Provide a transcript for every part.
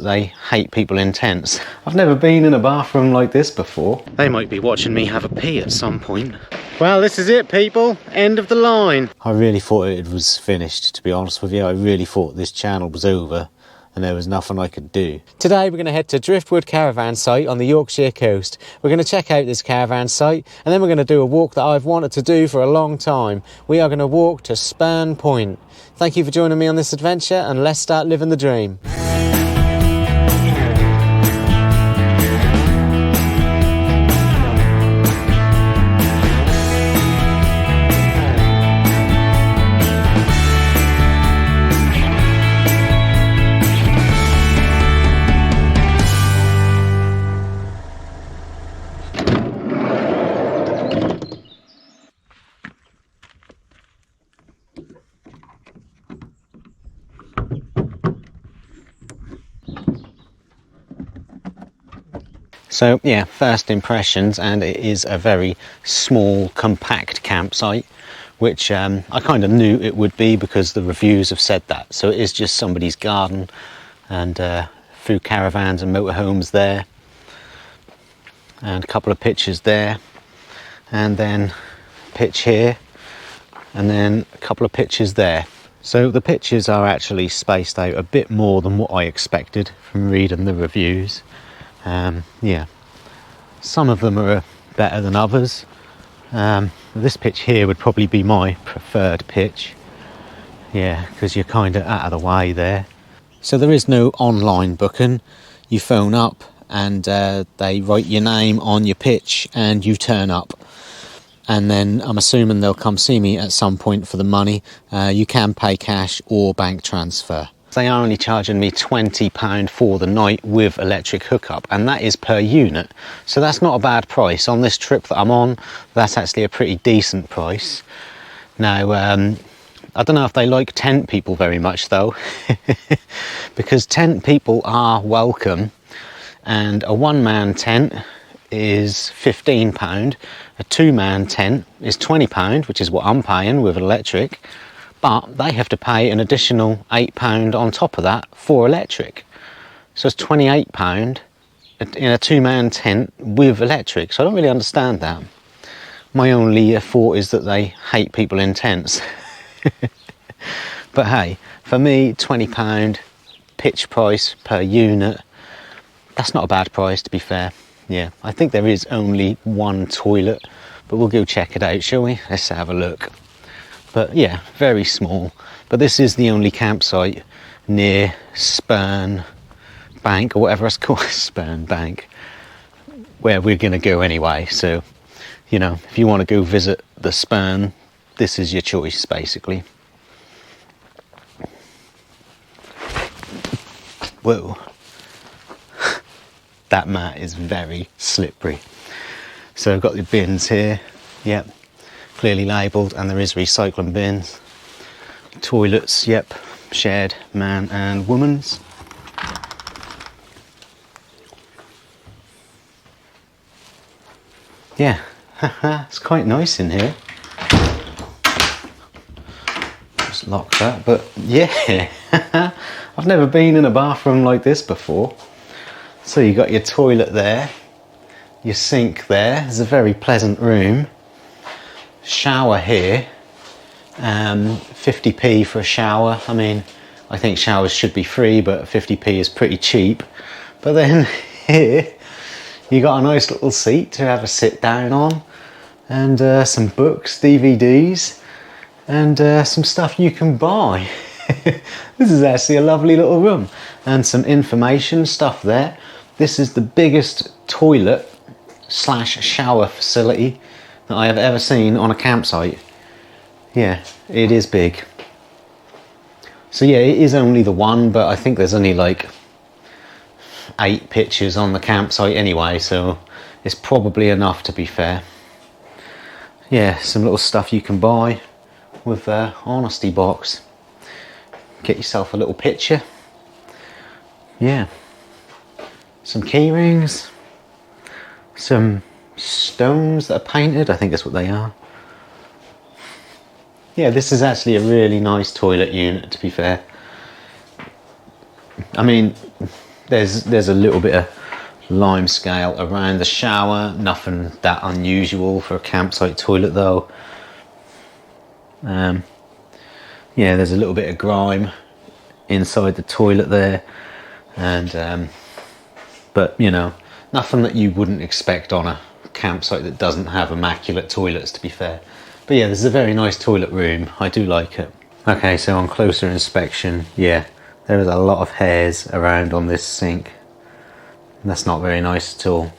they hate people in tents. I've never been in a bathroom like this before. They might be watching me have a pee at some point. Well, this is it, people. End of the line. I really thought it was finished, to be honest with you. I really thought this channel was over and there was nothing I could do. Today we're going to head to Driftwood Caravan site on the Yorkshire coast. We're going to check out this caravan site and then we're going to do a walk that I've wanted to do for a long time. We are going to walk to Spurn Point. Thank you for joining me on this adventure and let's start living the dream. So yeah, first impressions, and it is a very small, compact campsite, which I kind of knew it would be because the reviews have said that. So it is just somebody's garden and a few caravans and motorhomes there, and a couple of pitches there, and then a pitch here, and then a couple of pitches there. So the pitches are actually spaced out a bit more than what I expected from reading the reviews. Yeah, some of them are better than others. This pitch here would probably be my preferred pitch. Yeah, because you're kind of out of the way there. So there is no online booking. You phone up and they write your name on your pitch and you turn up. And then I'm assuming they'll come see me at some point for the money. You can pay cash or bank transfer. They are only charging me £20 for the night with electric hookup, and that is per unit. So that's not a bad price. On this trip that I'm on, that's actually a pretty decent price. Now, I don't know if they like tent people very much though, because tent people are welcome, and a one-man tent is £15, a two-man tent is £20, which is what I'm paying with electric. But they have to pay an additional £8 on top of that for electric. So it's £28 in a two-man tent with electric. So I don't really understand that. My only thought is that they hate people in tents. But hey, for me, £20 pitch price per unit, that's not a bad price, to be fair. Yeah, I think there is only one toilet, but we'll go check it out, shall we? Let's have a look. But yeah, very small. But this is the only campsite near Spurn Bank, or whatever it's called, Spurn Bank, where we're going to go anyway. So, you know, if you want to go visit the Spurn, this is your choice, basically. Whoa. That mat is very slippery. So I've got the bins here. Yep. Clearly labelled, and there is recycling bins. Toilets, yep, shared man and woman's. Yeah, it's quite nice in here. Just lock that, but yeah, I've never been in a bathroom like this before. So you got your toilet there, your sink there. It's a very pleasant room. Shower here, 50p for a shower. I mean, I think showers should be free, but 50p is pretty cheap. But then here you got a nice little seat to have a sit down on, and some books, DVDs, and some stuff you can buy. This is actually a lovely little room, and some information stuff there. This is the biggest toilet slash shower facility that I have ever seen on a campsite. Yeah, it is big. So yeah, it is only the one, but I think there's only like 8 pitches on the campsite anyway, so it's probably enough, to be fair. Yeah, some little stuff you can buy with a honesty box. Get yourself a little picture. Yeah, some key rings, some stones that are painted, I think that's what they are. Yeah, this is actually a really nice toilet unit, to be fair. I mean, There's a little bit of lime scale around the shower, nothing that unusual for a campsite toilet though. Yeah, there's a little bit of grime inside the toilet there, and but you know, nothing that you wouldn't expect on a campsite that doesn't have immaculate toilets, to be fair. But yeah, this is a very nice toilet room. I do like it. Okay, so on closer inspection, yeah, there is a lot of hairs around on this sink. That's not very nice at all.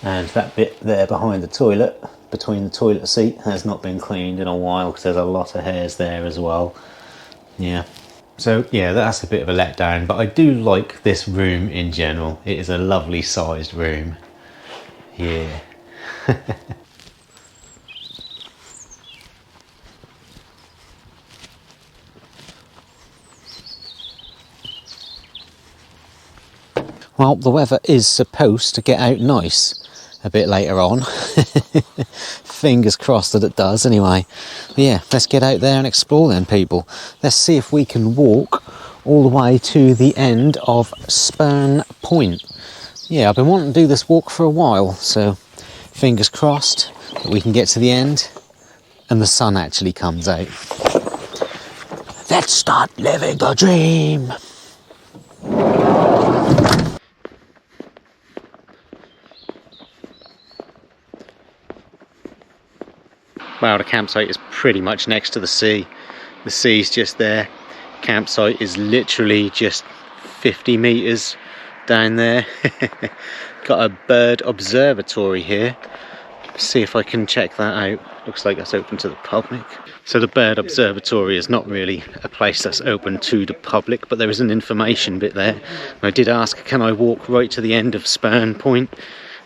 And that bit there behind the toilet, between the toilet seat, has not been cleaned in a while because there's a lot of hairs there as well. Yeah. So yeah, that's a bit of a letdown, but I do like this room in general. It is a lovely sized room. Yeah. Well, the weather is supposed to get out nice a bit later on. Fingers crossed that it does anyway. But yeah, let's get out there and explore then, people. Let's see if we can walk all the way to the end of Spurn Point. Yeah, I've been wanting to do this walk for a while, so fingers crossed that we can get to the end and the sun actually comes out. Let's start living the dream. Well, the campsite is pretty much next to the sea. The sea's just there. Campsite is literally just 50 meters down there. Got a bird observatory here. See if I can check that out. Looks like that's open to the public. So the bird observatory is not really a place that's open to the public, but there is an information bit there. I did ask, can I walk right to the end of Spurn Point?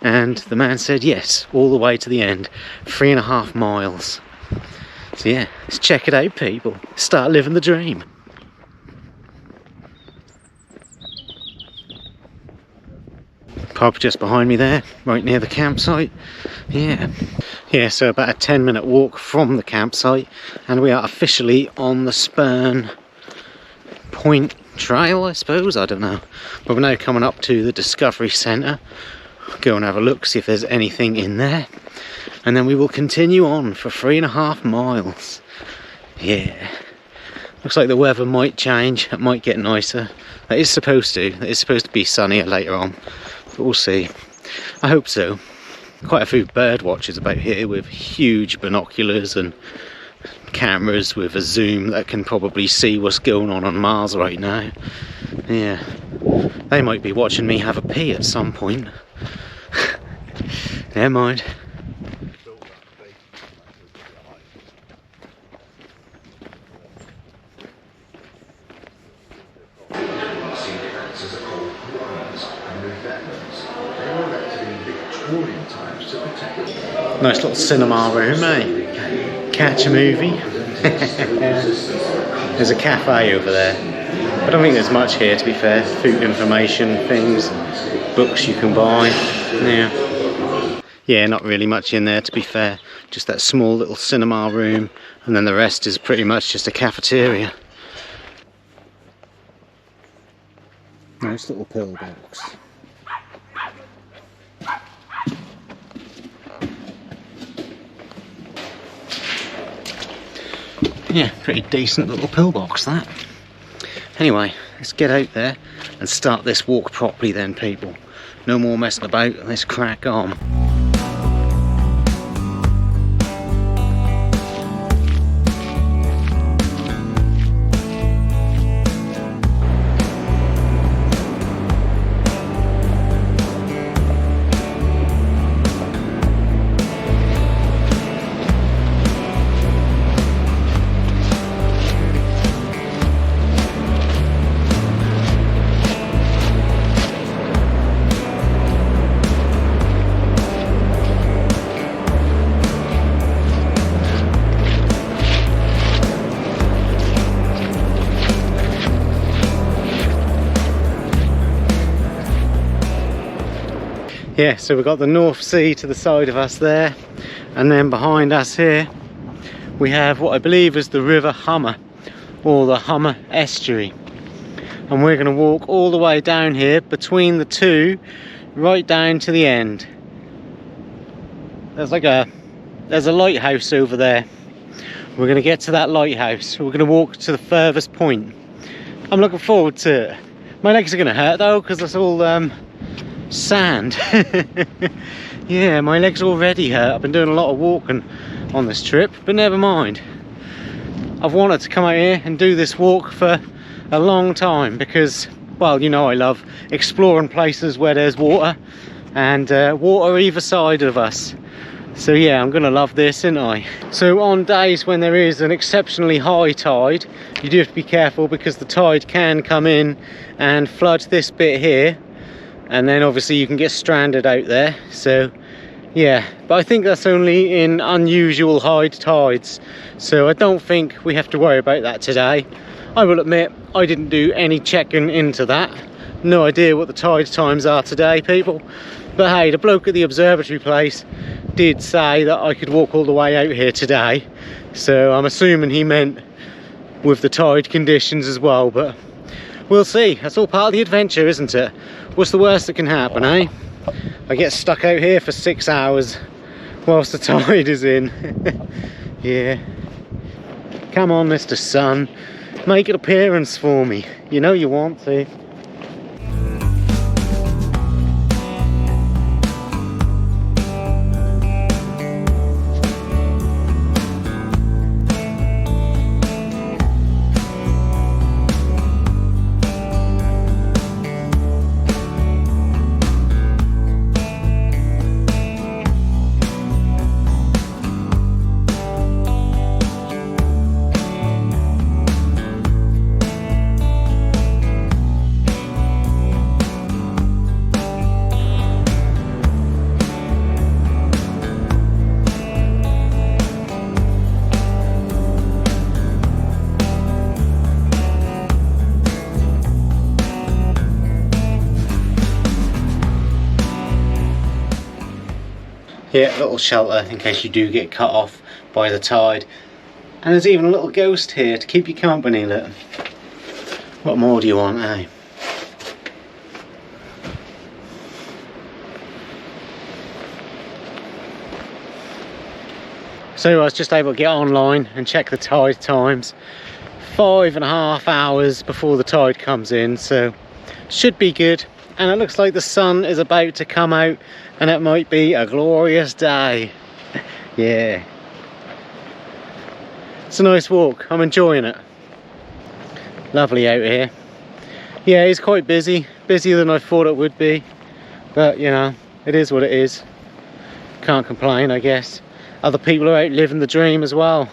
And the man said yes, all the way to the end, 3.5 miles. So yeah, let's check it out, people. Start living the dream. Pub just behind me there, right near the campsite. Yeah, so about a 10-minute walk from the campsite, and we are officially on the Spurn Point Trail, I suppose, I don't know. But we're now coming up to the Discovery Centre. Go and have a look, see if there's anything in there, and then we will continue on for 3.5 miles. Yeah, looks like the weather might change, it might get nicer. It is supposed to be sunnier later on, but we'll see. I hope so. Quite a few bird watchers about here with huge binoculars and cameras with a zoom that can probably see what's going on Mars right now. Yeah, they might be watching me have a pee at some point. Never mind. Nice little cinema room, eh? Catch a movie. There's a cafe over there. I don't think there's much here, to be fair. Food information, things, books you can buy. Yeah, not really much in there, to be fair. Just that small little cinema room, and then the rest is pretty much just a cafeteria. Nice little pillbox. Yeah, pretty decent little pillbox that. Anyway, let's get out there and start this walk properly then, people. No more messing about, let's crack on. Yeah, so we've got the North Sea to the side of us there, and then behind us here we have what I believe is the River Hummer, or the Hummer estuary. And we're going to walk all the way down here between the two, right down to the end. There's a lighthouse over there. We're going to get to that lighthouse. We're going to walk to the furthest point. I'm looking forward to it. My legs are going to hurt though, because it's all sand. Yeah, my legs already hurt. I've been doing a lot of walking on this trip, but never mind. I've wanted to come out here and do this walk for a long time because, well, you know I love exploring places where there's water and water either side of us. So yeah, I'm gonna love this, aren't I? So on days when there is an exceptionally high tide, you do have to be careful because the tide can come in and flood this bit here, and then obviously you can get stranded out there. So yeah, but I think that's only in unusual high tides, so I don't think we have to worry about that today. I will admit, I didn't do any checking into that. No idea what the tide times are today, people. But hey, the bloke at the observatory place did say that I could walk all the way out here today. So I'm assuming he meant with the tide conditions as well, but we'll see. That's all part of the adventure, isn't it? What's the worst that can happen, eh? I get stuck out here for 6 hours whilst the tide is in. Yeah. Come on, Mr. Sun. Make an appearance for me. You know you want to. Yeah, a little shelter in case you do get cut off by the tide. And there's even a little ghost here to keep you company, look. What more do you want, eh? So I was just able to get online and check the tide times. 5.5 hours before the tide comes in, so should be good. And it looks like the sun is about to come out and it might be a glorious day. Yeah. It's a nice walk, I'm enjoying it. Lovely out here. Yeah, it's quite busy, busier than I thought it would be. But you know, it is what it is. Can't complain, I guess. Other people are out living the dream as well.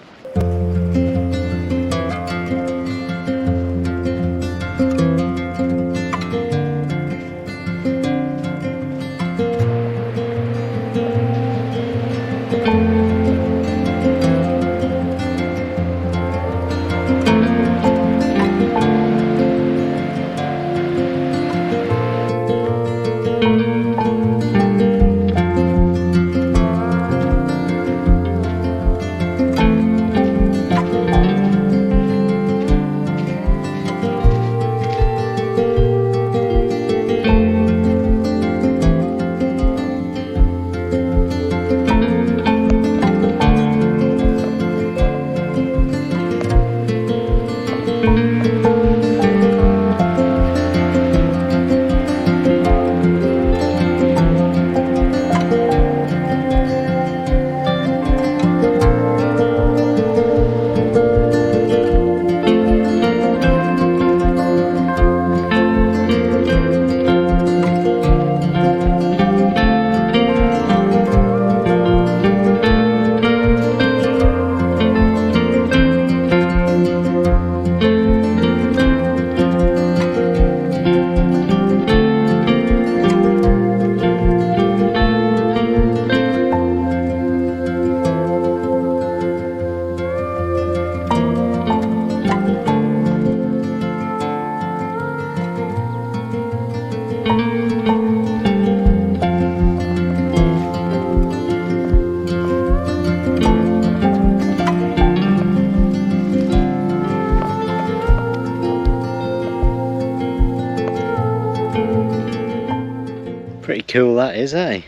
cool that is, eh?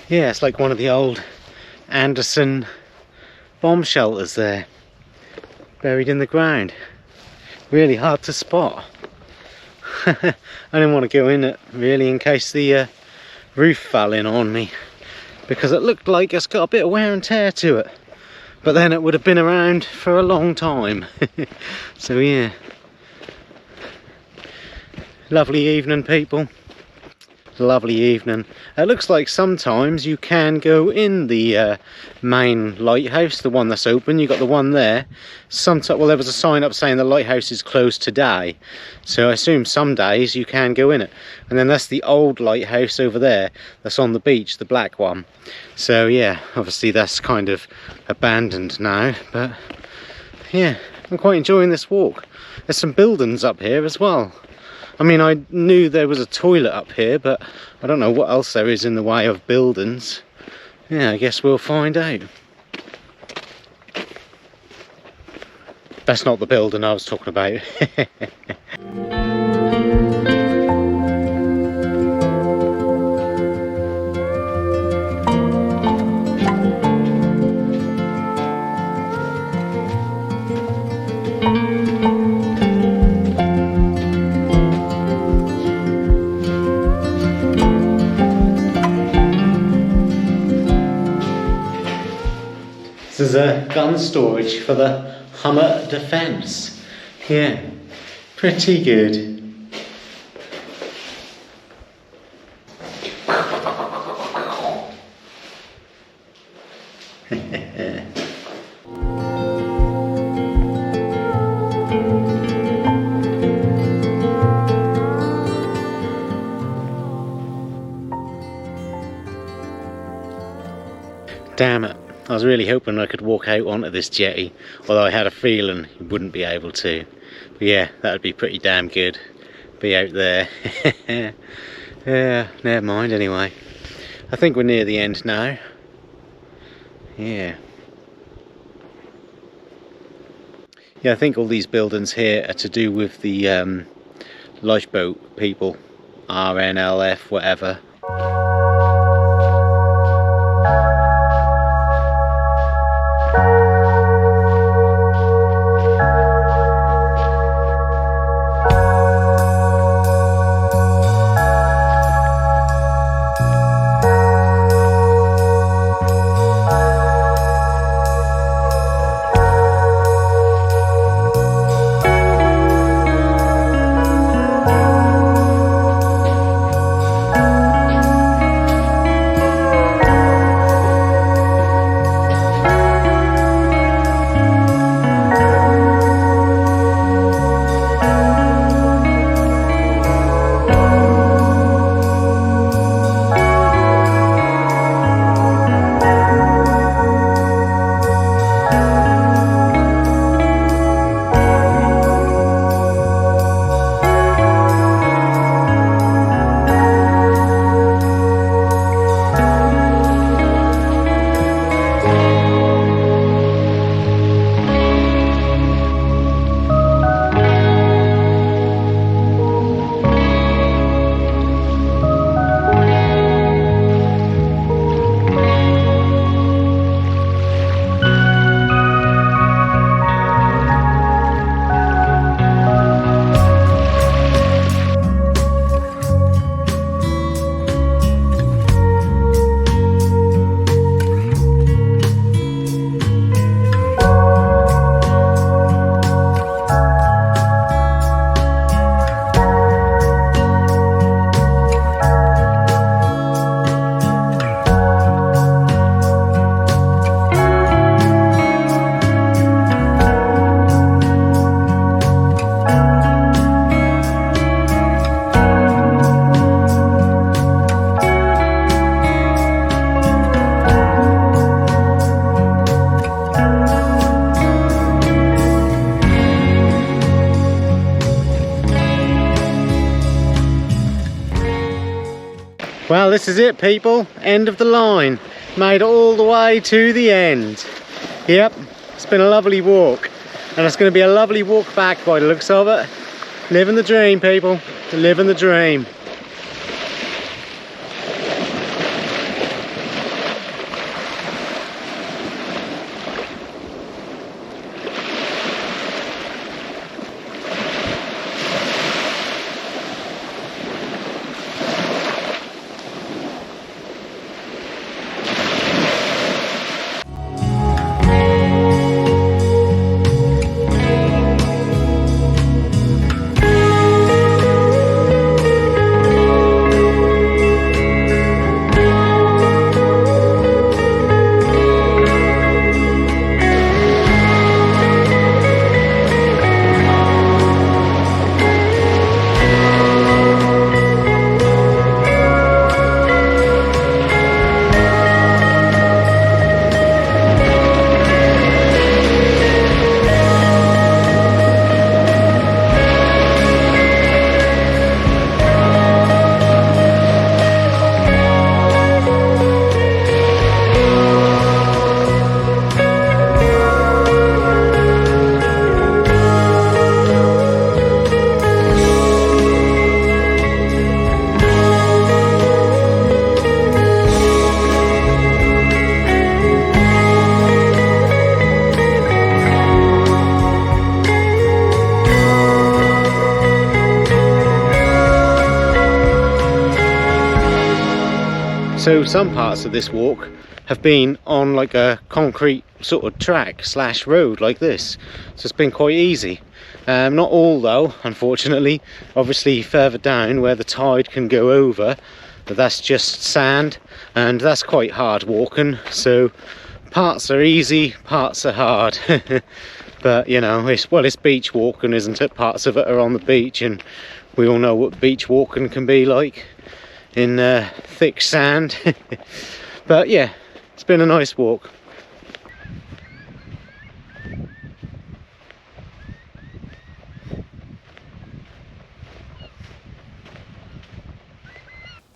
Yeah, it's like one of the old Anderson bomb shelters there, buried in the ground. Really hard to spot. I didn't want to go in it really in case the roof fell in on me, because it looked like it's got a bit of wear and tear to it, but then it would have been around for a long time. So yeah, lovely evening, people. Lovely evening. It looks like sometimes you can go in the main lighthouse, the one that's open. You got the one there. Sometimes, well, there was a sign up saying the lighthouse is closed today, so I assume some days you can go in it. And then that's the old lighthouse over there that's on the beach, the black one. So yeah, obviously that's kind of abandoned now, but yeah, I'm quite enjoying this walk. There's some buildings up here as well. I mean, I knew there was a toilet up here, but I don't know what else there is in the way of buildings. Yeah, I guess we'll find out. That's not the building I was talking about. This is a gun storage for the Hummer Defence. Yeah, pretty good. Damn it. I was really hoping I could walk out onto this jetty, although I had a feeling you wouldn't be able to. But yeah, that would be pretty damn good. Be out there. Yeah, never mind anyway. I think we're near the end now. Yeah. Yeah, I think all these buildings here are to do with the lifeboat people. RNLF, whatever. Well, this is it, people. End of the line. Made it all the way to the end. Yep, it's been a lovely walk. And it's going to be a lovely walk back by the looks of it. Living the dream, people. Living the dream. So some parts of this walk have been on like a concrete sort of track slash road like this, so it's been quite easy. Not all though, unfortunately. Obviously further down where the tide can go over, but that's just sand, and that's quite hard walking. So parts are easy, parts are hard. But you know, it's beach walking, isn't it? Parts of it are on the beach, and we all know what beach walking can be like in thick sand. But yeah, it's been a nice walk.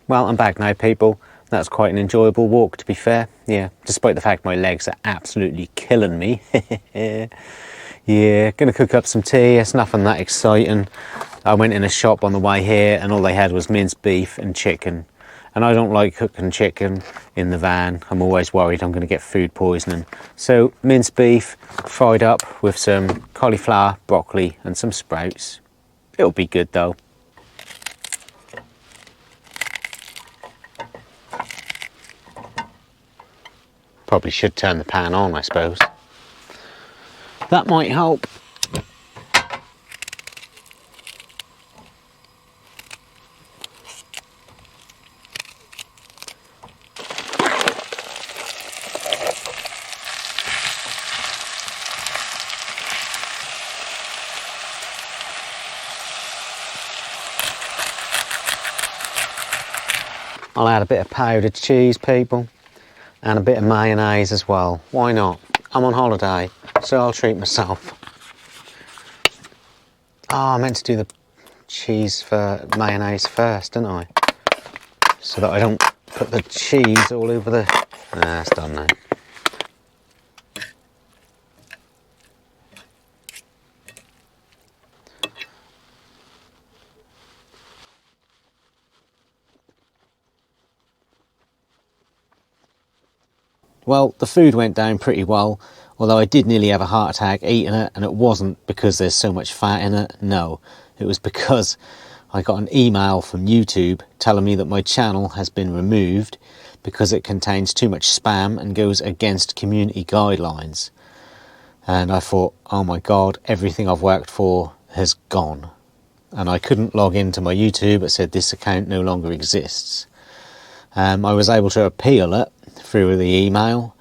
Well, I'm back now, people. That's quite an enjoyable walk, to be fair. Yeah, despite the fact my legs are absolutely killing me. Yeah, gonna cook up some tea. It's nothing that exciting. I went in a shop on the way here and all they had was minced beef and chicken. And I don't like cooking chicken in the van. I'm always worried I'm gonna get food poisoning. So minced beef fried up with some cauliflower, broccoli and some sprouts. It'll be good though. Probably should turn the pan on, I suppose. That might help. I'll add a bit of powdered cheese, people, and a bit of mayonnaise as well. Why not? I'm on holiday, so I'll treat myself. Oh, I meant to do the cheese for mayonnaise first, didn't I? So that I don't put the cheese all over the... Nah, it's done now. Well, the food went down pretty well, although I did nearly have a heart attack eating it, and it wasn't because there's so much fat in it, no. It was because I got an email from YouTube telling me that my channel has been removed because it contains too much spam and goes against community guidelines. And I thought, oh my God, everything I've worked for has gone. And I couldn't log into my YouTube. It said this account no longer exists. I was able to appeal it through the email,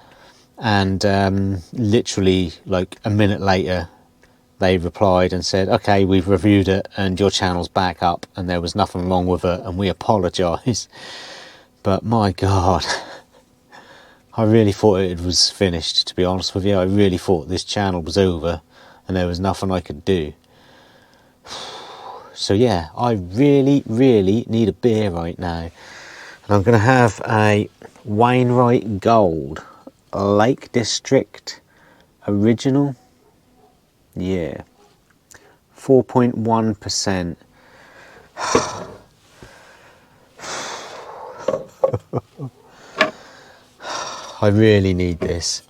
and literally like a minute later they replied and said, okay, we've reviewed it and your channel's back up and there was nothing wrong with it and we apologise. But my God, I really thought it was finished, to be honest with you. I really thought this channel was over and there was nothing I could do. So yeah, I really need a beer right now. And I'm going to have a Wainwright Gold Lake District Original. Yeah, 4.1%. I really need this.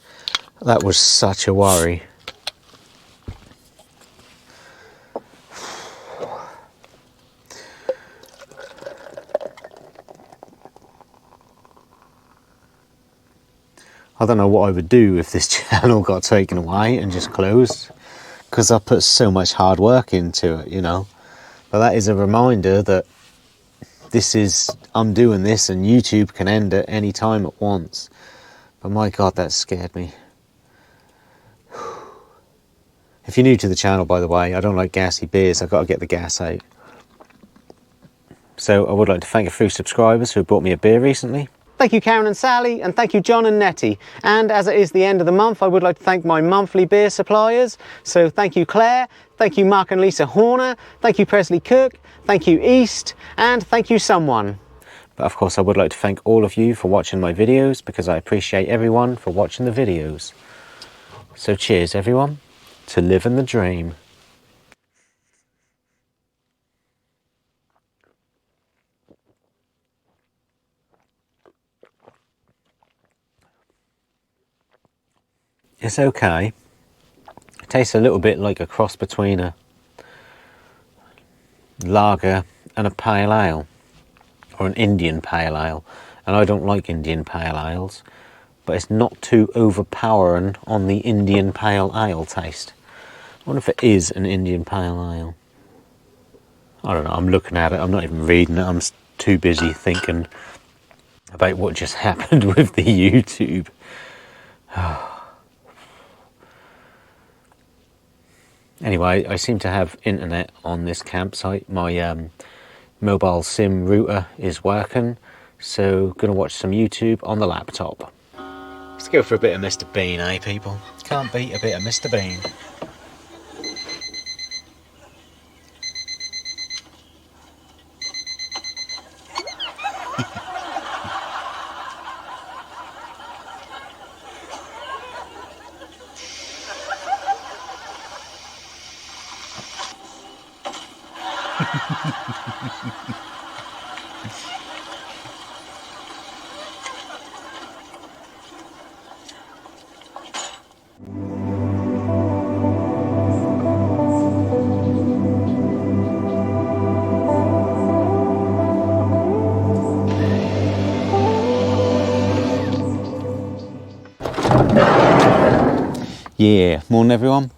That was such a worry. I don't know what I would do if this channel got taken away and just closed, because I put so much hard work into it, you know. But that is a reminder that I'm doing this and YouTube can end at any time at once. But my God, that scared me. If you're new to the channel, by the way, I don't like gassy beers. I've got to get the gas out. So I would like to thank a few subscribers who bought me a beer recently. Thank you, Karen and Sally, and thank you, John and Nettie. And as it is the end of the month, I would like to thank my monthly beer suppliers. So thank you, Claire, thank you, Mark and Lisa Horner, thank you, Presley Cook, thank you, East, and thank you, someone. But of course, I would like to thank all of you for watching my videos, because I appreciate everyone for watching the videos. So cheers, everyone, to living the dream. It's okay. It tastes a little bit like a cross between a lager and a pale ale, or an Indian pale ale. and I don't like Indian Pale Ales, but it's not too overpowering on the Indian Pale Ale taste. I wonder if it is an Indian Pale Ale. I don't know, I'm looking at it, I'm not even reading it, I'm too busy thinking about what just happened with the YouTube. Anyway, I seem to have internet on this campsite. My mobile SIM router is working, so gonna watch some YouTube on the laptop. Let's go for a bit of Mr. Bean, eh people? Can't beat a bit of Mr. Bean. Yeah, morning everyone.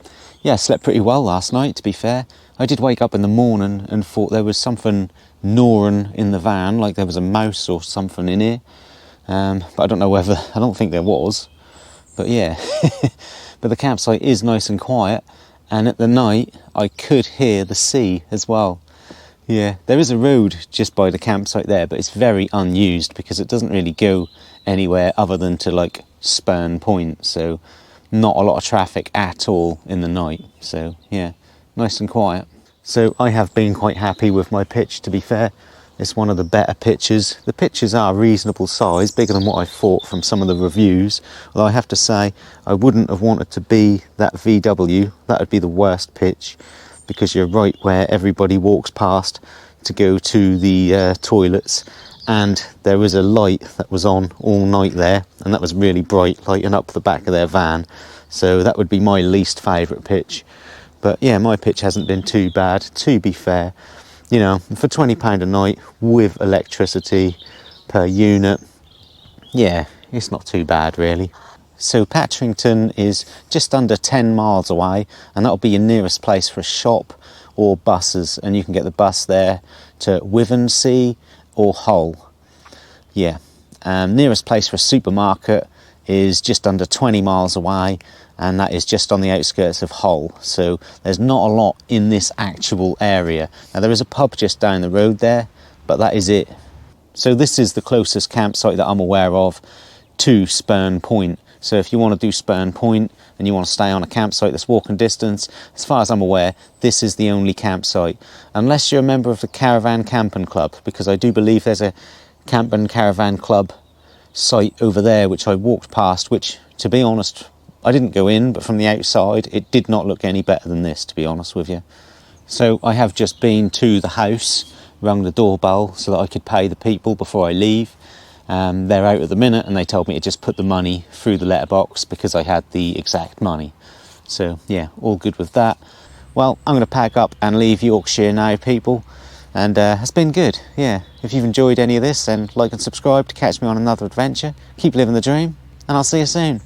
Yeah, I slept pretty well last night, to be fair. I did wake up in the morning and thought there was something gnawing in the van, like there was a mouse or something in here. But I don't know whether, I don't think there was. But yeah, but the campsite is nice and quiet, and at the night I could hear the sea as well. Yeah, there is a road just by the campsite there, but it's very unused because it doesn't really go anywhere other than to like Spurn Point, so not a lot of traffic at all in the night. So yeah, nice and quiet. So I have been quite happy with my pitch, to be fair. It's one of the better pitches. The pitches are reasonable size, bigger than what I thought from some of the reviews. Although I have to say, I wouldn't have wanted to be that VW. That would be the worst pitch, because you're right where everybody walks past to go to the toilets, and there was a light that was on all night there, and that was really bright, lighting up the back of their van. So that would be my least favourite pitch. But yeah, my pitch hasn't been too bad, to be fair. You know, for £20 a night with electricity per unit, yeah, it's not too bad really. So Patrington is just under 10 miles away, and that'll be your nearest place for a shop or buses, and you can get the bus there to Wivensea or Hull. Yeah, nearest place for a supermarket is just under 20 miles away, and that is just on the outskirts of Hull. So there's not a lot in this actual area. Now there is a pub just down the road there, but that is it. So this is the closest campsite that I'm aware of to Spurn Point. So if you want to do Spurn Point and you want to stay on a campsite that's walking distance, as far as I'm aware, this is the only campsite. Unless you're a member of the Caravan Camping Club, because I do believe there's a Camping Caravan Club site over there which I walked past, which, to be honest, I didn't go in, but from the outside it did not look any better than this, to be honest with you. So I have just been to the house, rung the doorbell so that I could pay the people before I leave. They're out at the minute, and they told me to just put the money through the letterbox because I had the exact money. So yeah, all good with that. Well, I'm going to pack up and leave Yorkshire now, people, and it's been good. Yeah, if you've enjoyed any of this, then like and subscribe to catch me on another adventure. Keep living the dream, and I'll see you soon.